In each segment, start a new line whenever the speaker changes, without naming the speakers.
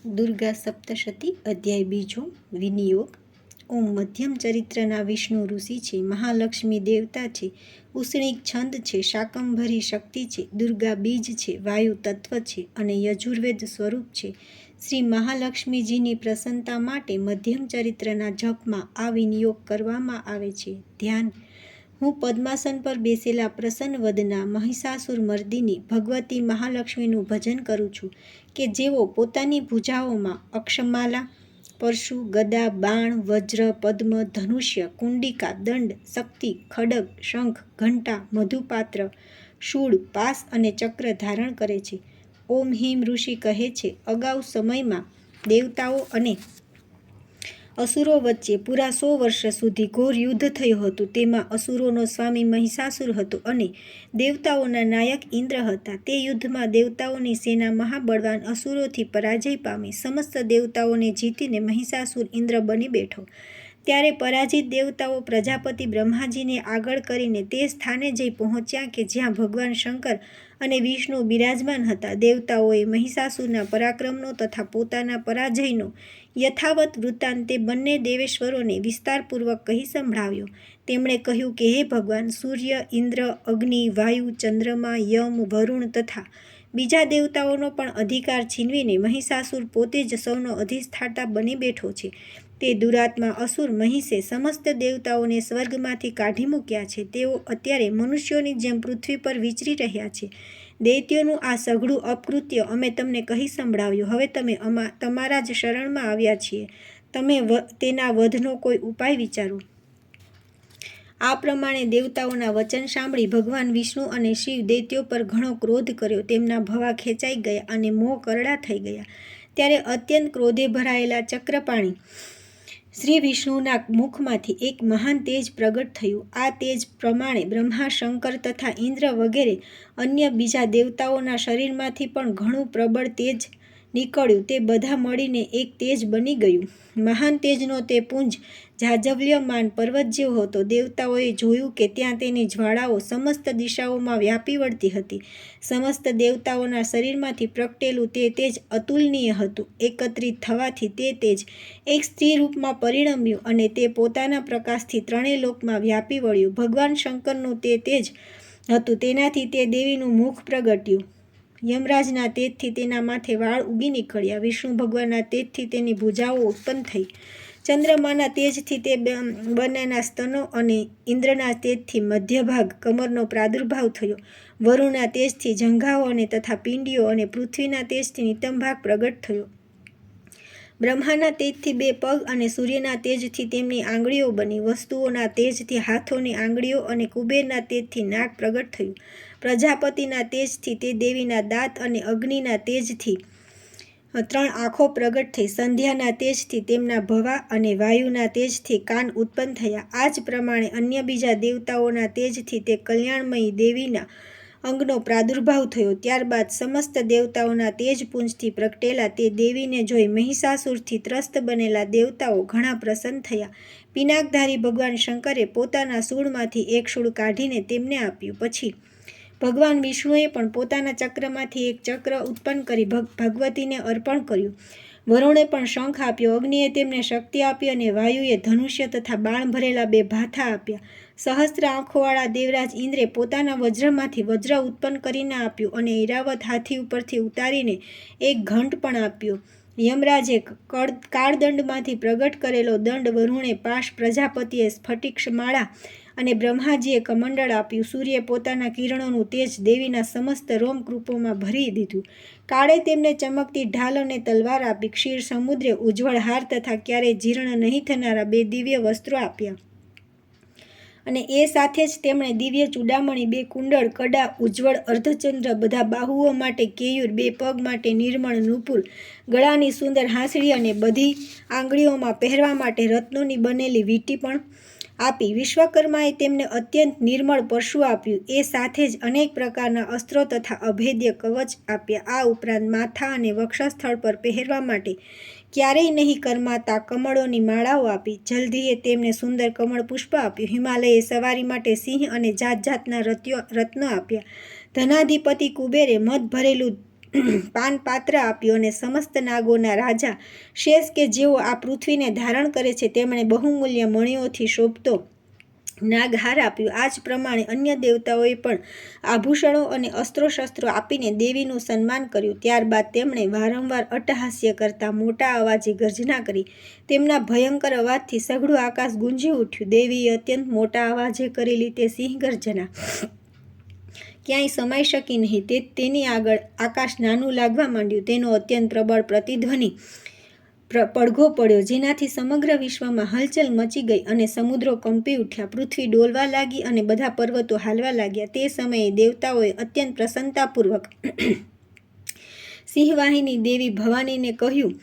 દુર્ગા સપ્તશતી અધ્યાય બીજો વિનિયોગ. ઓમ મધ્યમ ચરિત્રના વિષ્ણુ ઋષિ છે, મહાલક્ષ્મી દેવતા છે, ઉષ્ણિક છંદ છે, શાકંભરી શક્તિ છે, દુર્ગા બીજ છે, વાયુ તત્વ છે અને યજુર્વેદ સ્વરૂપ છે. શ્રી મહાલક્ષ્મીજીની પ્રસન્નતા માટે મધ્યમ ચરિત્રના જપમાં આ વિનિયોગ કરવામાં આવે છે. ધ્યાન. હું પદ્માસન પર બેસેલા પ્રસન્ન વદના મહિષાસુર મર્દિની ભગવતી મહાલક્ષ્મીનું ભજન કરું છું કે જેઓ પોતાની ભુજાઓમાં અક્ષમાલા, પરશુ, ગદા, બાણ, વજ્ર, પદ્મ, ધનુષ્ય, કુંડિકા, દંડ, શક્તિ, ખડગ, શંખ, ઘંટા, મધુપાત્ર, શૂળ, પાસ અને ચક્ર ધારણ કરે છે. ઓમ હિમ ઋષિ કહે છે, અગાઉ સમયમાં દેવતાઓ અને અસુરો વચ્ચે પૂરા 100 વર્ષ સુધી ઘોર યુદ્ધ થયું હતું. તેમાં અસુરોનો સ્વામી મહિષાસુર હતો અને દેવતાઓના નાયક ઇન્દ્ર હતા. તે યુદ્ધમાં દેવતાઓની સેના મહાબળવાન અસુરોથી પરાજય પામી સમસ્ત દેવતાઓને જીતીને મહિષાસુર ઇન્દ્ર બની બેઠો. ત્યારે પરાજિત દેવતાઓ પ્રજાપતિ બ્રહ્માજીને આગળ કરીને તે સ્થાને જઈ પહોંચ્યા કે જ્યાં ભગવાન શંકર અને વિષ્ણુ બિરાજમાન હતા. દેવતાઓએ મહિષાસુરના પરાક્રમનો તથા પોતાના પરાજયનો યથાવત વૃત્તાંત તે બંને દેવેશ્વરોને વિસ્તારપૂર્વક કહી સંભળાવ્યો. તેમણે કહ્યું કે હે ભગવાન, સૂર્ય, ઇન્દ્ર, અગ્નિ, વાયુ, ચંદ્રમા, યમ, વરુણ તથા બીજા દેવતાઓનો પણ અધિકાર છીનવીને મહિષાસુર પોતે જ સૌનો અધિષ્ઠાતા બની બેઠો છે. તે દુરાત્મા અસુર મહિષે સમસ્ત દેવતાઓને સ્વર્ગમાંથી કાઢી મૂક્યા છે. તેઓ અત્યારે મનુષ્યોની જેમ પૃથ્વી પર વિચરી રહ્યા છે. દૈત્યોનું આ સઘળું અપકૃત્ય અમે તમને કહી સંભળાવ્યું. હવે તમે તમારા જ શરણમાં આવ્યા છીએ. તમે તેના વધનો કોઈ ઉપાય વિચારો. આ પ્રમાણે દેવતાઓના વચન સાંભળી ભગવાન વિષ્ણુ અને શિવ દૈત્યો પર ઘણો ક્રોધ કર્યો. તેમના ભવા ખેંચાઈ ગયા અને મોં કરડા થઈ ગયા. ત્યારે અત્યંત ક્રોધે ભરાયેલા ચક્રપાણી શ્રી વિષ્ણુના મુખમાંથી એક મહાન તેજ પ્રગટ થયું. આ તેજ પ્રમાણે બ્રહ્મા, શંકર તથા ઇન્દ્ર વગેરે અન્ય બીજા દેવતાઓના શરીરમાંથી પણ ઘણું પ્રબળ તેજ નીકળ્યું. તે બધા મળીને એક તેજ બની ગયું. મહાન તેજનો તે પુંજ જાજવલ્યમાન પર્વત જેવો હતો. દેવતાઓએ જોયું કે ત્યાં તેની જ્વાળાઓ સમસ્ત દિશાઓમાં વ્યાપી વળતી હતી. સમસ્ત દેવતાઓના શરીરમાંથી પ્રગટેલું તે તેજ અતુલનીય હતું. એકત્રિત થવાથી તે તેજ એક સ્ત્રી રૂપમાં પરિણમ્યું અને તે પોતાના પ્રકાશથી ત્રણેય લોકમાં વ્યાપી વળ્યું. ભગવાન શંકરનું તે તેજ હતું. તેનાથી તે દેવીનું મુખ પ્રગટ્યું. યમરાજના તેજથી તેના માથે વાળ ઉગી નીકળ્યા. વિષ્ણુ ભગવાનના તેજથી તેની ભુજાઓ ઉત્પન્ન થઈ. ચંદ્રમાના તેજથી તે બંનેના સ્તનો અને ઇન્દ્રના તેજથી મધ્યભાગ કમરનો પ્રાદુર્ભાવ થયો. વરુણના તેજથી જંઘાઓ અને તથા પિંડીઓ અને પૃથ્વીના તેજથી નિતંભાગ પ્રગટ થયો. બ્રહ્માના તેજથી 2 પગ અને સૂર્યના તેજથી તેમની આંગળીઓ બની. વસ્તુઓના તેજથી હાથોની આંગળીઓ અને કુબેરના તેજથી નાક પ્રગટ થયું. પ્રજાપતિના તેજથી તે દેવીના દાંત અને અગ્નિના તેજથી 3 આંખો પ્રગટ થઈ. સંધ્યાના તેજથી તેમના ભવા અને વાયુના તેજથી કાન ઉત્પન્ન થયા. આ જ પ્રમાણે અન્ય બીજા દેવતાઓના તેજથી તે કલ્યાણમયી દેવીના અંગનો પ્રાદુર્ભાવ થયો. ત્યારબાદ સમસ્ત દેવતાઓના તેજપુંજથી પ્રગટેલા તે દેવીને જોઈ મહિષાસુરથી ત્રસ્ત બનેલા દેવતાઓ ઘણા પ્રસન્ન થયા. પિનાકધારી ભગવાન શંકરે પોતાના શૂળમાંથી એક શૂળ કાઢીને તેમને આપ્યું. પછી ભગવાન વિષ્ણુએ પણ પોતાના ચક્રમાંથી એક ચક્ર ઉત્પન્ન કરી ભગવતીને અર્પણ કર્યું. વરુણે પણ શંખ આપ્યો. અગ્નિએ તેમને શક્તિ આપી અને વાયુએ ધનુષ્ય તથા બાણ ભરેલા 2 ભાથા આપ્યા. સહસ્ત્ર આંખોવાળા દેવરાજ ઇન્દ્રે પોતાના વજ્રમાંથી વજ્ર ઉત્પન્ન કરીને આપ્યું અને ઐરાવત હાથી ઉપરથી ઉતારીને એક ઘંટ પણ આપ્યો. યમરાજે કાળદંડમાંથી પ્રગટ કરેલો દંડ, વરુણે પાશ, પ્રજાપતિએ સ્ફટિકમાળા અને બ્રહ્માજીએ કમંડળ આપ્યું. સૂર્યે પોતાના કિરણોનું તેજ દેવીના સમસ્ત રોમકૂપોમાં ભરી દીધું. કાળે તેમને ચમકતી ઢાલ અને તલવાર આપી. ક્ષીર સમુદ્રે ઉજ્જવળ હાર તથા ક્યારેય જીર્ણ નહીં થનારા 2 દિવ્ય વસ્ત્રો આપ્યા. અને એ સાથે જ તેમણે દિવ્ય ચૂડામણી, 2 કુંડળ, કડા, ઉજ્જવળ અર્ધચંદ્ર, બધા બાહુઓ માટે કેયુર, 2 પગ માટે નિર્મળ નૂપુર, ગળાની સુંદર હાંસળી અને બધી આંગળીઓમાં પહેરવા માટે રત્નોની બનેલી વીંટી પણ આપી. વિશ્વકર્માએ તેમને અત્યંત નિર્મળ પરશુ આપ્યું. એ સાથે જ અનેક પ્રકારના અસ્ત્રો તથા અભેદ્ય કવચ આપ્યા. આ ઉપરાંત માથા અને વક્ષસ્થળ પર પહેરવા માટે ક્યારેય નહીં કરમાતા કમળોની માળાઓ આપી. જલધિએ તેમને સુંદર કમળ પુષ્પ આપ્યું. હિમાલયે સવારી માટે સિંહ અને જાત જાતના રત્નો આપ્યા. ધનાધિપતિ કુબેરે મધ ભરેલું પાનપાત્ર આપ્યું અને સમસ્ત નાગોના રાજા શેષ કે જેઓ આ પૃથ્વીને ધારણ કરે છે તેમણે બહુમૂલ્ય મણિઓથી શોભતો નાગહાર આપ્યું. આ જ પ્રમાણે અન્ય દેવતાઓએ પણ આભૂષણો અને અસ્ત્રોશસ્ત્રો આપીને દેવીનું સન્માન કર્યું. ત્યારબાદ તેમણે વારંવાર અટ્ટહાસ્ય કરતા મોટા અવાજે ગર્જના કરી. તેમના ભયંકર અવાજથી સઘળું આકાશ ગુંજી ઉઠ્યું. દેવીએ અત્યંત મોટા અવાજે કરેલી તે સિંહ ગર્જના ક્યાંય સમાઈ શકી નહીં. તેની આગળ આકાશ નાનું લાગવા માંડ્યું. તેનો અત્યંત પ્રબળ પ્રતિધ્વનિ પડઘો પડ્યો, જેનાથી સમગ્ર વિશ્વમાં હલચલ મચી ગઈ અને સમુદ્રો કંપી ઉઠ્યા. પૃથ્વી ડોલવા લાગી અને બધા પર્વતો હાલવા લાગ્યા. તે સમયે દેવતાઓએ અત્યંત પ્રસન્નતાપૂર્વક સિંહવાહિની દેવી ભવાનીને કહ્યું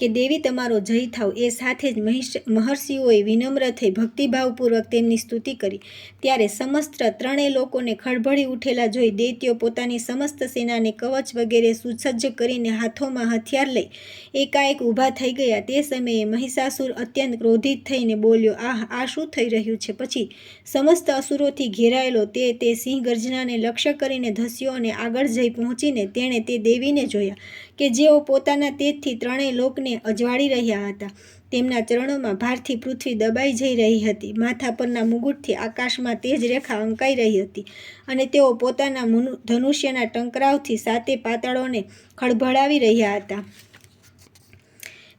કે દેવી તમારો જય થાવ. એ સાથે જ મહર્ષિઓએ વિનમ્ર થઈ ભક્તિભાવપૂર્વક તેમની સ્તુતિ કરી. ત્યારે સમસ્ત ત્રણેય લોકોને ખળભળી ઉઠેલા જોઈ દૈત્યો પોતાની સમસ્ત સેનાને કવચ વગેરે સુસજ્જ કરીને હાથોમાં હથિયાર લઈ એકાએક ઊભા થઈ ગયા. તે સમયે મહિષાસુર અત્યંત ક્રોધિત થઈને બોલ્યો, આ શું થઈ રહ્યું છે? પછી સમસ્ત અસુરોથી ઘેરાયેલો તે સિંહ ગર્જનાને લક્ષ્ય કરીને ધસ્યો અને આગળ જઈ પહોંચીને તેણે તે દેવીને જોયા કે જેઓ પોતાના તેજથી ત્રણેય લોકને અજવાળી રહ્યા હતા. તેમના ચરણોમાં ભારથી પૃથ્વી દબાઈ જઈ રહી હતી. માથા પરના મુગુટથી આકાશમાં તેજ રેખા અંકાઈ રહી હતી અને તેઓ પોતાના ધનુષ્યના ટંકરાવથી સાતે પાતાળોને ખળભળાવી રહ્યા હતા.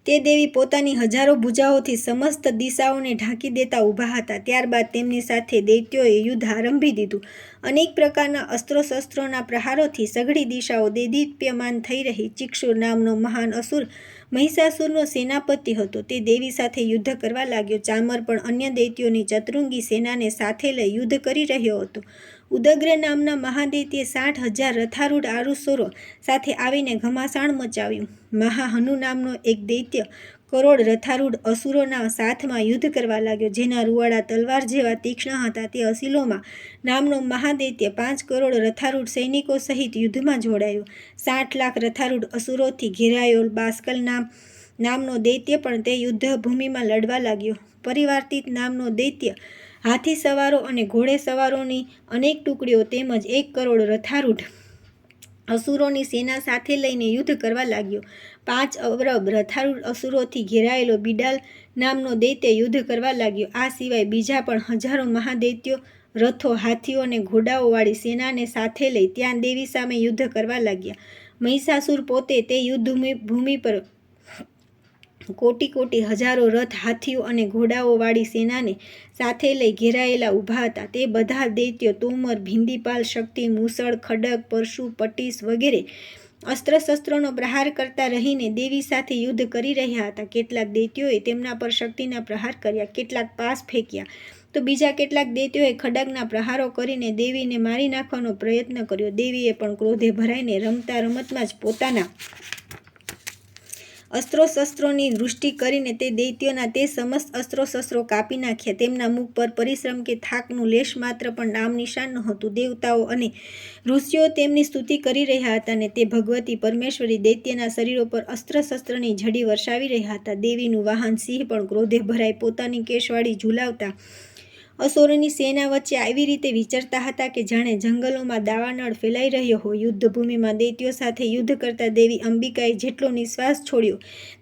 તે દેવી પોતાની હજારો ભુજાઓથી સમસ્ત દિશાઓને ઢાંકી દેતા ઊભા હતા. ત્યારબાદ તેમની સાથે દૈત્યોએ યુદ્ધ આરંભી દીધું. અનેક પ્રકારના અસ્ત્રોશસ્ત્રોના પ્રહારોથી સઘળી દિશાઓ દેદીપ્યમાન થઈ રહી. ચિક્ષુર નામનો મહાન અસુર મહિષાસુરનો સેનાપતિ હતો. તે દેવી સાથે યુદ્ધ કરવા લાગ્યો. ચામર પણ અન્ય દૈત્યોની ચતુરંગી સેનાને સાથે લઈ યુદ્ધ કરી રહ્યો હતો. ઉદગ્ર નામના મહાદૈત્યે 60,000 રથારૂઢ આરુસોરો સાથે આવીને ઘમાસાણ મચાવ્યું. મહાહનુ નામનો એક દૈત્ય કરોડ રથારૂઢ અસુરોના સાથમાં યુદ્ધ કરવા લાગ્યો. જેના રૂવાડા તલવાર જેવા તીક્ષ્ણ હતા. તે અસિલોમાં નામનો મહાદૈત્ય 5 કરોડ રથારૂઢ સૈનિકો સહિત યુદ્ધમાં જોડાયો. 60 લાખ રથારૂઢ અસુરોથી ઘેરાયો બાસ્કલ નામનો દૈત્ય પણ તે યુદ્ધ ભૂમિમાં લડવા લાગ્યો. પરિવાર્તિત નામનો દૈત્ય હાથી સવારો અને ઘોડે સવારોની અનેક ટુકડીઓ તેમજ 1 કરોડ રથારૂઢ અસુરોની સેના સાથે લઈને યુદ્ધ કરવા લાગ્યો. 5 અરબ રથારૂઢ અસુરોથી ઘેરાયેલો બિડાલ નામનો દૈત્ય યુદ્ધ કરવા લાગ્યો. આ સિવાય બીજા પણ હજારો મહાદૈત્યો રથો, હાથીઓ અને ઘોડાઓવાળી સેનાને સાથે લઈ ત્યાં દેવી સામે યુદ્ધ કરવા લાગ્યા. મહિષાસુર પોતે તે યુદ્ધ ભૂમિ પર કોટી હજારો રથ, હાથીઓ અને ઘોડાઓવાળી સેનાને સાથે લઈ ઘેરાયેલા ઊભા હતા. તે બધા દૈત્યો તોમર, ભિંદીપાલ, શક્તિ, મૂસળ, ખડગ, પરશુ, પટીસ વગેરે અસ્ત્રશસ્ત્રોનો પ્રહાર કરતા રહીને દેવી સાથે યુદ્ધ કરી રહ્યા હતા. કેટલાક દૈત્યોએ તેમના પર શક્તિના પ્રહાર કર્યા, કેટલાક પાસ ફેંક્યા તો બીજા કેટલાક દૈત્યોએ ખડગના પ્રહારો કરીને દેવીને મારી નાખવાનો પ્રયત્ન કર્યો. દેવીએ પણ ક્રોધે ભરાઈને રમતા રમતમાં જ પોતાના અસ્ત્રોશસ્ત્રોની વૃષ્ટિ કરીને તે દૈત્યોના તે સમસ્ત અસ્ત્રોશસ્ત્રો કાપી નાખ્યા. તેમના મુખ પર પરિશ્રમ કે થાકનું લેશ માત્ર પણ નામ નિશાન નહોતું. દેવતાઓ અને ઋષિઓ તેમની સ્તુતિ કરી રહ્યા હતા અને તે ભગવતી પરમેશ્વરી દૈત્યના શરીરો પર અસ્ત્રશસ્ત્રની ઝડી વર્ષાવી રહ્યા હતા. દેવીનું વાહન સિંહ પણ ક્રોધે ભરાઈ પોતાની કેશવાળી ઝુલાવતા અસુરોની સેના વચ્ચે આવી રીતે વિચરતા હતા કે જાણે જંગલોમાં દાવાનળ ફેલાઈ રહ્યો હોય. યુદ્ધભૂમિમાં દૈત્યો સાથે યુદ્ધ કરતા દેવી અંબિકાએ જેટલો નિશ્વાસ છોડ્યો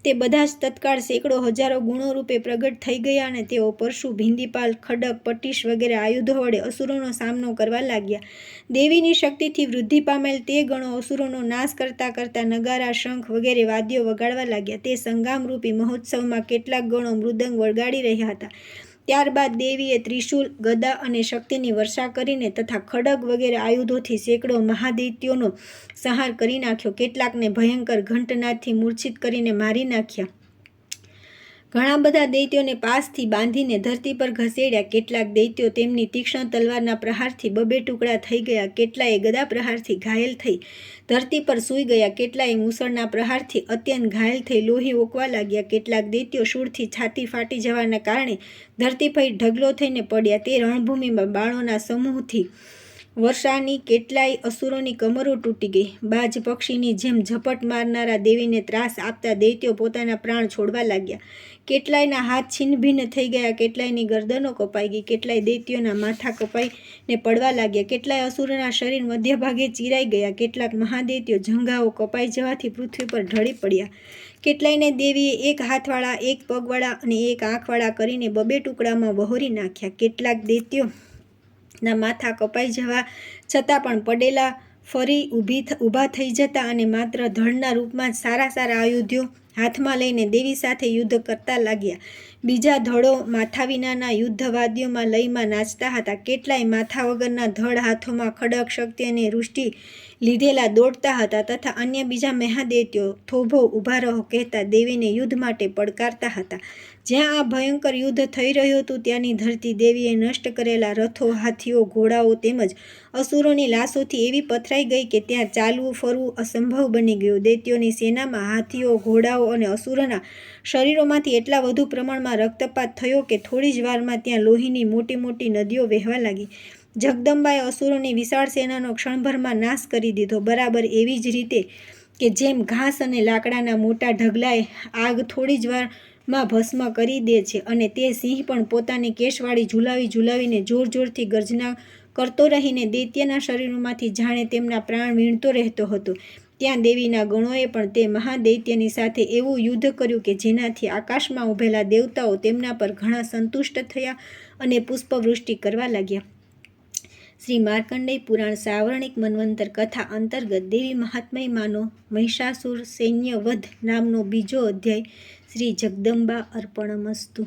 તે બધા જ તત્કાળ સેંકડો હજારો ગુણો રૂપે પ્રગટ થઈ ગયા અને તેઓ પરશુ, ભિંદીપાલ, ખડગ, પટીશ વગેરે આયુધો વડે અસુરોનો સામનો કરવા લાગ્યા. દેવીની શક્તિથી વૃદ્ધિ પામેલ તે ગણો અસુરોનો નાશ કરતા નગારા, શંખ વગેરે વાદ્યો વગાડવા લાગ્યા. તે સંગ્રામરૂપી મહોત્સવમાં કેટલાક ગણો મૃદંગ વગાડી રહ્યા હતા. ત્યારબાદ દેવીએ ત્રિશૂલ, ગદા અને શક્તિની વર્ષા કરીને તથા ખડગ વગેરે આયુધોથી સેંકડો મહાદૈત્યોનો સંહાર કરી નાખ્યો. કેટલાકને ભયંકર ઘંટનાદથી મૂર્છિત કરીને મારી નાખ્યા. ઘણા બધા દૈત્યોને પાસથી બાંધીને ધરતી પર ઘસેડ્યા. કેટલાક દૈત્યો તેમની તીક્ષ્ણ તલવારના પ્રહારથી બબે ટુકડા થઈ ગયા. કેટલાએ ગદા પ્રહારથી ઘાયલ થઈ ધરતી પર સૂઈ ગયા. કેટલાએ મૂસળના પ્રહારથી અત્યંત ઘાયલ થઈ લોહી ઓકવા લાગ્યા. કેટલાક દૈત્યો શૂળથી છાતી ફાટી જવાના કારણે ધરતી પર ઢગલો થઈને પડ્યા. તે રણભૂમિમાં બાણોના સમૂહથી વર્ષાની કેટલાય અસુરોની કમરો તૂટી ગઈ. બાજ પક્ષીની જેમ ઝપટ મારનારા દેવીને ત્રાસ આપતા દૈત્યો પોતાના પ્રાણ છોડવા લાગ્યા. કેટલાયના હાથ છિન્નભિન્ન થઈ ગયા, કેટલાયની ગરદનો કપાઈ ગઈ, કેટલાય દૈત્યોના માથા કપાઈને પડવા લાગ્યા, કેટલાય અસુરોના શરીર મધ્યભાગે ચીરાઈ ગયા, કેટલાક મહાદૈત્યો જંઘાઓ કપાઈ જવાથી પૃથ્વી પર ઢળી પડ્યા. કેટલાયને દેવીએ એક હાથવાળા, એક પગવાળા અને એક આંખવાળા કરીને બબે ટુકડામાં વહોરી નાખ્યા. કેટલાક દૈત્યોના માથા કપાઈ જવા છતાં પણ પડેલા ફરી ઊભા થઈ જતા અને માત્ર ધડના રૂપમાં જ સારા સારા આયુધો હાથમાં લઈને દેવી સાથે યુદ્ધ કરતા લાગ્યા. બીજા ધડો માથા વિનાના યુદ્ધવાદ્યોમાં લયમાં નાચતા હતા. કેટલાય માથા વગરના ધડ હાથોમાં ખડગ, શક્તિ અને વૃષ્ટિ લીધેલા દોડતા હતા તથા અન્ય બીજા મહાદૈત્યો થોભો ઊભા રહો કહેતા દેવીને યુદ્ધ માટે પડકારતા હતા. જ્યાં આ ભયંકર યુદ્ધ થઈ રહ્યું હતું ત્યાંની ધરતી દેવીએ નષ્ટ કરેલા રથો, હાથીઓ, ઘોડાઓ તેમજ અસુરોની લાશોથી એવી પથરાઈ ગઈ કે ત્યાં ચાલવું ફરવું અસંભવ બની ગયું. દૈત્યોની સેનામાં હાથીઓ, ઘોડાઓ અને અસુરોના શરીરોમાંથી એટલા વધુ પ્રમાણમાં રક્તપાત થયો કે થોડી જ વારમાં ત્યાં લોહીની મોટી મોટી નદીઓ વહેવા લાગી. જગદંબાએ અસુરોની વિશાળ સેનાનો ક્ષણભરમાં નાશ કરી દીધો. બરાબર એવી જ રીતે કે જેમ ઘાસ અને લાકડાના મોટા ઢગલાએ આગ થોડી જ વારમાં ભસ્મ કરી દે છે અને તે સિંહ પણ પોતાની કેશવાળી ઝુલાવીને જોર જોરથી ગર્જના કરતો રહીને દૈત્યના શરીરોમાંથી જાણે તેમના પ્રાણ વીણતો રહેતો હતો, ત્યાં દેવીના ગણોએ પણ તે મહાદૈત્યની સાથે એવું યુદ્ધ કર્યું કે જેનાથી આકાશમાં ઊભેલા દેવતાઓ તેમના પર ઘણા સંતુષ્ટ થયા અને પુષ્પવૃષ્ટિ કરવા લાગ્યા. શ્રી માર્કંડેય પુરાણ સાવર્ણિક મન્વંતર કથા અંતર્ગત દેવી મહાત્મયમાંનો મહિષાસુર સૈન્ય વધ નામનો બીજો અધ્યાય. શ્રી જગદંબા અર્પણમસ્તુ.